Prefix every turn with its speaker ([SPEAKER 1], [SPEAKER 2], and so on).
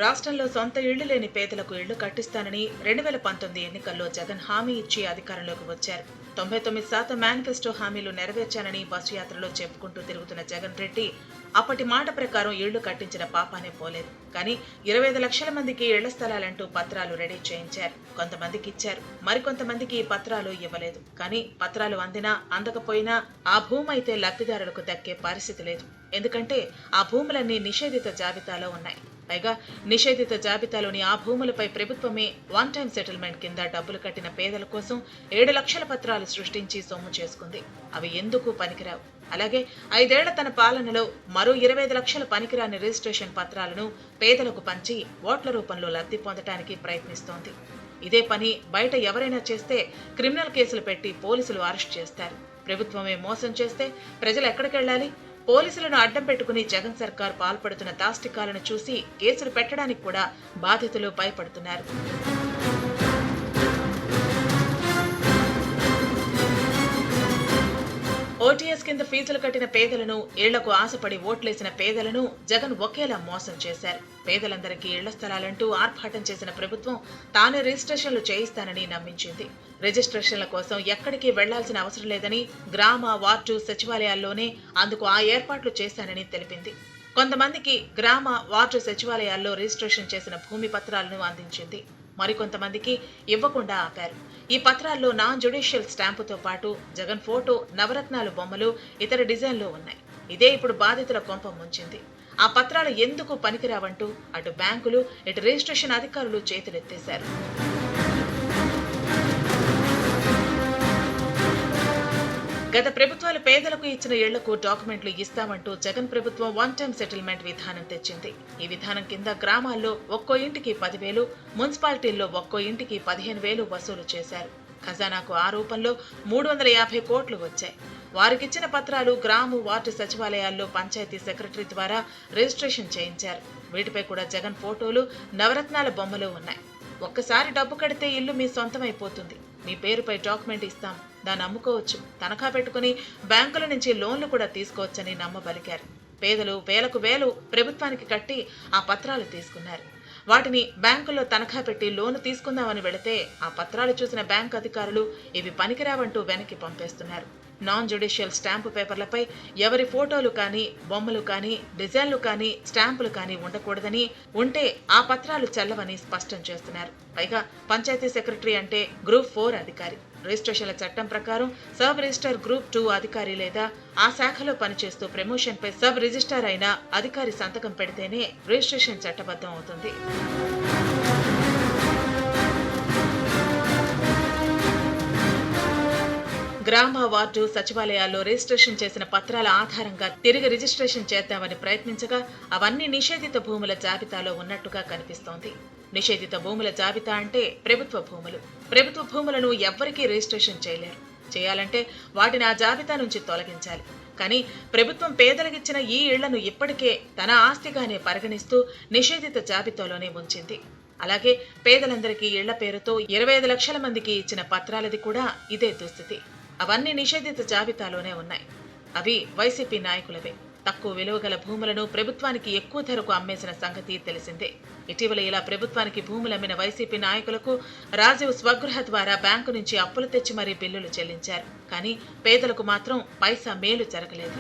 [SPEAKER 1] రాష్ట్రంలో సొంత ఇళ్లు లేని పేదలకు ఇళ్లు కట్టిస్తానని 2019 ఎన్నికల్లో జగన్ హామీ ఇచ్చి అధికారంలోకి వచ్చారు. 99% మేనిఫెస్టో హామీలు నెరవేర్చానని బస్సు యాత్రలో చెప్పుకుంటూ తిరుగుతున్న జగన్ రెడ్డి అప్పటి మాట ప్రకారం ఇళ్లు కట్టించిన పాపానే పోలేదు. కానీ 25 లక్షల మందికి ఇళ్ల స్థలాలంటూ పత్రాలు రెడీ చేయించారు. కొంతమందికి ఇచ్చారు, మరికొంతమందికి ఈ పత్రాలు ఇవ్వలేదు. కానీ పత్రాలు అందినా అందకపోయినా ఆ భూమి అయితే లబ్ధిదారులకు దక్కే పరిస్థితి లేదు. ఎందుకంటే ఆ భూములన్నీ నిషేధిత జాబితాలో ఉన్నాయి. పైగా నిషేధిత జాబితాలోని ఆ భూములపై ప్రభుత్వమే వన్ టైం సెటిల్మెంట్ కింద డబ్బులు కట్టిన పేదల కోసం 7 లక్షల పత్రాలు సృష్టించి సొమ్ము చేసుకుంది. అవి ఎందుకు పనికిరావు. అలాగే 5 ఏళ్ల తన పాలనలో మరో 25 లక్షల పనికిరాని రిజిస్ట్రేషన్ పత్రాలను పేదలకు పంచి ఓట్ల రూపంలో లబ్ధి పొందటానికి ప్రయత్నిస్తోంది. ఇదే పని బయట ఎవరైనా చేస్తే క్రిమినల్ కేసులు పెట్టి పోలీసులు అరెస్ట్ చేస్తారు. ప్రభుత్వమే మోసం చేస్తే ప్రజలు ఎక్కడికెళ్లాలి? పోలీసులను అడ్డం పెట్టుకుని జగన్ సర్కార్ పాల్పడుతున్న దాష్టికాలను చూసి కేసులు పెట్టడానికి కూడా బాధితులు భయపడుతున్నారు. ఓటీఎస్ కింద ఫీజులు కట్టిన పేదలను, ఇళ్లకు ఆశపడి ఓట్లేసిన పేదలను జగన్ ఒకేలా మోసం చేశారు. పేదలందరికీ ఇళ్ల స్థలాలంటూ ఆర్భాటం చేసిన ప్రభుత్వం తానే రిజిస్ట్రేషన్లు చేయిస్తానని నమ్మించింది. రిజిస్ట్రేషన్ల కోసం ఎక్కడికి వెళ్లాల్సిన అవసరం లేదని, గ్రామ, వార్డు సచివాలయాల్లోనే అందుకు ఆ ఏర్పాట్లు చేశానని తెలిపింది. కొంతమందికి గ్రామ, వార్డు సచివాలయాల్లో రిజిస్ట్రేషన్ చేసిన భూమి పత్రాలను అందించింది. మరికొంతమందికి ఇవ్వకుండా ఆపారు. ఈ పత్రాల్లో నాన్ జ్యుడిషియల్ స్టాంపుతో పాటు జగన్ ఫోటో, నవరత్నాలు బొమ్మలు, ఇతర డిజైన్లు ఉన్నాయి. ఇదే ఇప్పుడు బాధితుల కొంప ముంచింది. ఆ పత్రాలు ఎందుకు పనికిరావంటూ అటు బ్యాంకులు, ఇటు రిజిస్ట్రేషన్ అధికారులు చేతులెత్తేశారు. గత ప్రభుత్వాలు పేదలకు ఇచ్చిన ఇళ్లకు డాక్యుమెంట్లు ఇస్తామంటూ జగన్ ప్రభుత్వం వన్ టైం సెటిల్మెంట్ విధానం తెచ్చింది. ఈ విధానం కింద గ్రామాల్లో ఒక్కో ఇంటికి 10,000, మున్సిపాలిటీల్లో ఒక్కో ఇంటికి 15,000 వసూలు చేశారు. ఖజానాకు ఆ రూపంలో 350 కోట్లు వచ్చాయి. వారికిచ్చిన పత్రాలు గ్రామ, వార్డు సచివాలయాల్లో పంచాయతీ సెక్రటరీ ద్వారా రిజిస్ట్రేషన్ చేయించారు. వీటిపై కూడా జగన్ ఫోటోలు, నవరత్నాల బొమ్మలు ఉన్నాయి. ఒక్కసారి డబ్బు కడితే ఇల్లు మీ సొంతమైపోతుంది. మీ పేరుపై డాక్యుమెంట్ ఇస్తాం, దాన్ని అమ్ముకోవచ్చు, తనఖా పెట్టుకుని బ్యాంకుల నుంచి లోన్లు కూడా తీసుకోవచ్చని నమ్మబలికారు. పేదలు వేలకు వేలు ప్రభుత్వానికి కట్టి ఆ పత్రాలు తీసుకున్నారు. వాటిని బ్యాంకుల్లో తనఖా పెట్టి లోను తీసుకుందామని వెళితే ఆ పత్రాలు చూసిన బ్యాంకు అధికారులు ఇవి పనికిరావంటూ వెనక్కి పంపేస్తున్నారు. నాన్ జ్యుడిషియల్ స్టాంపు పేపర్లపై ఎవరి ఫోటోలు కానీ, బొమ్మలు కానీ, డిజైన్లు కానీ, స్టాంపులు కానీ ఉండకూడదని, ఉంటే ఆ పత్రాలు చెల్లవని స్పష్టం చేస్తున్నారు. పైగా పంచాయతీ సెక్రటరీ అంటే గ్రూప్ 4 అధికారి. రిజిస్ట్రేషన్ల చట్టం ప్రకారం సబ్ రిజిస్టర్ గ్రూప్ 2 అధికారి లేదా ఆ శాఖలో పనిచేస్తూ ప్రమోషన్ పై సబ్ రిజిస్టర్ అయిన అధికారి సంతకం పెడితేనే రిజిస్ట్రేషన్ చట్టబద్ధం అవుతుంది. గ్రామ, వార్డు సచివాలయాల్లో రిజిస్ట్రేషన్ చేసిన పత్రాల ఆధారంగా తిరిగి రిజిస్ట్రేషన్ చేద్దామని ప్రయత్నించగా అవన్నీ నిషేధిత భూముల జాబితాలో ఉన్నట్టుగా కనిపిస్తోంది. నిషేధిత భూముల జాబితా అంటే ప్రభుత్వ భూములు. ప్రభుత్వ భూములను ఎవ్వరికీ రిజిస్ట్రేషన్ చేయలేరు. చేయాలంటే వాటిని ఆ జాబితా నుంచి తొలగించాలి. కానీ ప్రభుత్వం పేదలకిచ్చిన ఈ ఇళ్లను ఇప్పటికే తన ఆస్తిగానే పరిగణిస్తూ నిషేధిత జాబితాలోనే ఉంచింది. అలాగే పేదలందరికీ ఇళ్ల పేరుతో 25 లక్షల మందికి ఇచ్చిన పత్రాలది కూడా ఇదే దుస్థితి. అవన్నీ నిషేధిత జాబితాలోనే ఉన్నాయి. అవి వైసీపీ నాయకులవే. తక్కువ విలువ గల భూములను ప్రభుత్వానికి ఎక్కువ ధరకు అమ్మేసిన సంగతి తెలిసిందే. ఇటీవల ఇలా ప్రభుత్వానికి భూములమ్మిన వైసీపీ నాయకులకు రాజీవ్ స్వగృహ ద్వారా బ్యాంకు నుంచి అప్పులు తెచ్చి మరీ బిల్లులు చెల్లించారు. కానీ పేదలకు మాత్రం పైసా మేలు జరగలేదు.